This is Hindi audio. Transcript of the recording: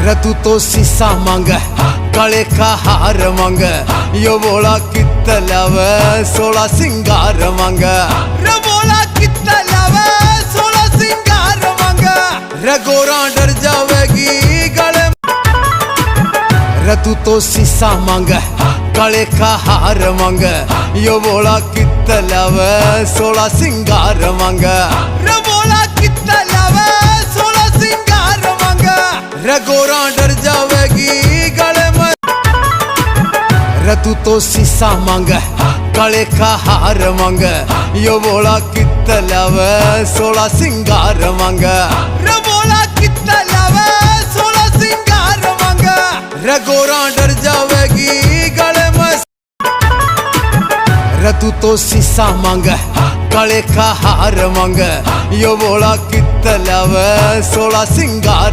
रतू तो सीसा मांग काळे का हार मांग यो बोला कितल्याव 16 सिंगार मांग रे बोला कितल्याव 16 सिंगार मांग रे गोरा डर जावेगी गले रतू तो सीसा मांग काळे का हार मांग यो बोला कितल्याव 16 सिंगार मांग रे बोला कितल्याव 16 सिंगार मांग रे गोरा डर जावेगी गले में रतू तो सीसा मांग काळे का हार मांग यो बोला कितल्याव 16 सिंगार मांग रे बोला कितल्याव 16 सिंगार मांग रे गोरा डर जावेगी गले में रतू तो सीसा मांग काळे का हार मांग यो बोला कितल्याव 16 सिंगार